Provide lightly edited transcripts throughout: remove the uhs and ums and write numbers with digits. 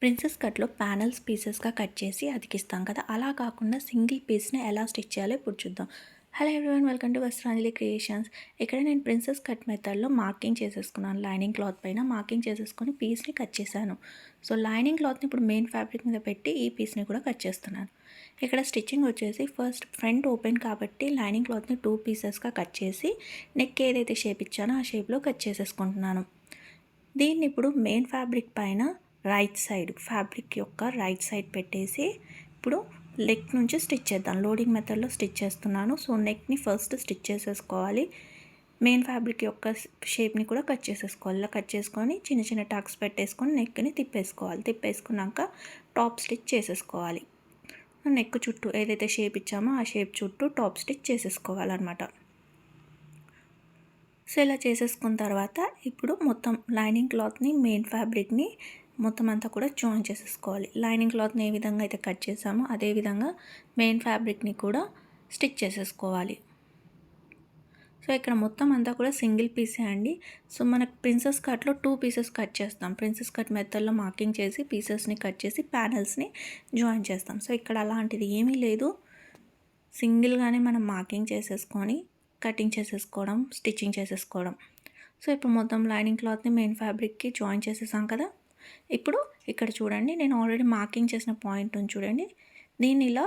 Princess కట్‌లో panels పీసెస్‌గా cut చేసి అతికిస్తాం కదా! అలా కాకుండా సింగిల్ పీస్‌ని ఎలా స్టిచ్ చేయాలో ఇప్పుడు చూద్దాం. Hello everyone, welcome to Vastranjali creations. ఇక్కడ నేను ప్రిన్సెస్ కట్ మెథడ్‌లో మార్కింగ్ చేసేసుకున్నాను. లైనింగ్ క్లాత్ పైన మార్కింగ్ చేసేసుకొని పీస్‌ని కట్ చేశాను. సో, లైనింగ్ క్లాత్‌ని ఇప్పుడు మెయిన్ ఫ్యాబ్రిక్ మీద పెట్టి ఈ పీస్‌ని కూడా కట్ చేస్తున్నాను. ఇక్కడ స్టిచ్చింగ్ వచ్చేసి ఫస్ట్ ఫ్రంట్ ఓపెన్ కాబట్టి లైనింగ్ క్లాత్‌ని 2 పీసెస్‌గా కట్ చేసి నెక్ ఏదైతే షేప్ ఇచ్చానో ఆ షేప్‌లో కట్ చేసేసుకుంటున్నాను. దీన్ని ఇప్పుడు మెయిన్ ఫ్యాబ్రిక్ పైన రైట్ సైడ్ ఫ్యాబ్రిక్ యొక్క రైట్ సైడ్ పెట్టేసి ఇప్పుడు లెగ్ నుంచి స్టిచ్ చేద్దాం. లోడింగ్ మెథడ్లో స్టిచ్ చేస్తున్నాను. సో నెక్ని ఫస్ట్ స్టిచ్ చేసేసుకోవాలి. మెయిన్ ఫ్యాబ్రిక్ యొక్క షేప్ని కూడా కట్ చేసేసుకోవాలి. ఇలా కట్ చేసుకొని చిన్న చిన్న టక్స్ పెట్టేసుకొని నెక్ని తిప్పేసుకోవాలి. తిప్పేసుకున్నాక టాప్ స్టిచ్ చేసేసుకోవాలి. నెక్ చుట్టూ ఏదైతే షేప్ ఇచ్చామో ఆ షేప్ చుట్టూ టాప్ స్టిచ్ చేసేసుకోవాలన్నమాట. సో ఇలా చేసేసుకున్న తర్వాత ఇప్పుడు మొత్తం లైనింగ్ క్లాత్ని మెయిన్ ఫ్యాబ్రిక్ని మొత్తం అంతా కూడా జాయిన్ చేసేసుకోవాలి. లైనింగ్ క్లాత్ని ఏ విధంగా అయితే కట్ చేసామో అదే విధంగా మెయిన్ ఫ్యాబ్రిక్ని కూడా స్టిచ్ చేసేసుకోవాలి. సో ఇక్కడ మొత్తం అంతా కూడా సింగిల్ పీసే అండి. సో మనకు ప్రిన్సెస్ కట్లో 2 పీసెస్ కట్ చేస్తాం. ప్రిన్సెస్ కట్ మెథడ్లో మార్కింగ్ చేసి పీసెస్ని కట్ చేసి ప్యానెల్స్ని జాయిన్ చేస్తాం. సో ఇక్కడ అలాంటిది ఏమీ లేదు. సింగిల్గానే మనం మార్కింగ్ చేసేసుకొని కటింగ్ చేసేసుకోవడం, స్టిచ్చింగ్ చేసేసుకోవడం. సో ఇప్పుడు మొత్తం లైనింగ్ క్లాత్ని మెయిన్ ఫ్యాబ్రిక్కి జాయిన్ చేసేసాం కదా. ఇప్పుడు ఇక్కడ చూడండి, నేను ఆల్రెడీ మార్కింగ్ చేసిన పాయింట్ ఉంది చూడండి, దీన్ని ఇలా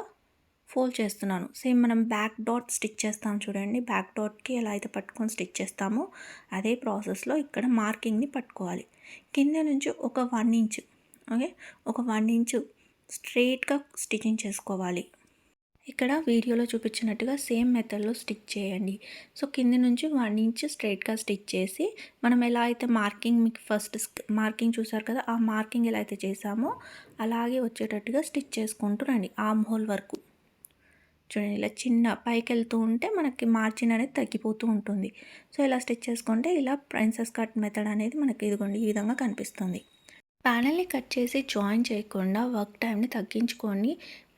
ఫోల్డ్ చేస్తున్నాను. సేమ్ మనం బ్యాక్ డాట్ స్టిచ్ చేస్తాం చూడండి, బ్యాక్ డాట్కి ఎలా అయితే పట్టుకొని స్టిచ్ చేస్తామో అదే ప్రాసెస్లో ఇక్కడ మార్కింగ్ని పట్టుకోవాలి. కింద నుంచి ఒక 1 ఇంచ్, ఓకే, ఒక 1 ఇంచ్ స్ట్రెయిట్గా స్టిచ్చింగ్ చేసుకోవాలి. ఇక్కడ వీడియోలో చూపించినట్టుగా సేమ్ మెథడ్లో స్టిచ్ చేయండి. సో కింది నుంచి 1 ఇంచ్ స్ట్రైట్గా స్టిచ్ చేసి మనం ఎలా అయితే మార్కింగ్, మీకు ఫస్ట్ మార్కింగ్ చూసారు కదా, ఆ మార్కింగ్ ఎలా అయితే చేసామో అలాగే వచ్చేటట్టుగా స్టిచ్ చేసుకుంటూ రండి ఆర్మ్ హోల్ వరకు. చూడండి, ఇలా చిన్న పైకి వెళ్తూ ఉంటే మనకి మార్జిన్ అనేది తగ్గిపోతూ ఉంటుంది. సో ఇలా స్టిచ్ చేసుకుంటే ఇలా ప్రిన్సెస్ కట్ మెథడ్ అనేది మనకి ఇదిగోండి ఈ విధంగా కనిపిస్తుంది. ప్యానెల్ని కట్ చేసి జాయిన్ చేయకుండా వర్క్ టైంని తగ్గించుకొని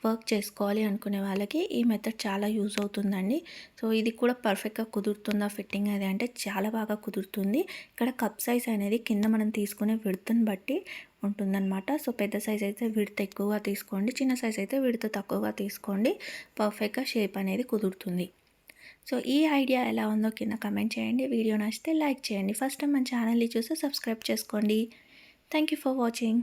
వర్క్ చేసుకోవాలి అనుకునే వాళ్ళకి ఈ మెథడ్ చాలా యూజ్ అవుతుందండి. సో ఇది కూడా పర్ఫెక్ట్గా కుదురుతుందా ఫిట్టింగ్ అది అంటే చాలా బాగా కుదురుతుంది. ఇక్కడ కప్ సైజ్ అనేది కింద మనం తీసుకునే విడ్త్ని బట్టి ఉంటుందన్నమాట. సో పెద్ద సైజ్ అయితే విడ్త్ ఎక్కువగా తీసుకోండి, చిన్న సైజ్ అయితే విడ్త్ తక్కువగా తీసుకోండి. పర్ఫెక్ట్గా షేప్ అనేది కుదురుతుంది. సో ఈ ఐడియా ఎలా ఉందో కింద కమెంట్ చేయండి. వీడియో నచ్చితే లైక్ చేయండి. ఫస్ట్ టైం మన ఛానల్ని చూస్తే సబ్స్క్రైబ్ చేసుకోండి. Thank you for watching.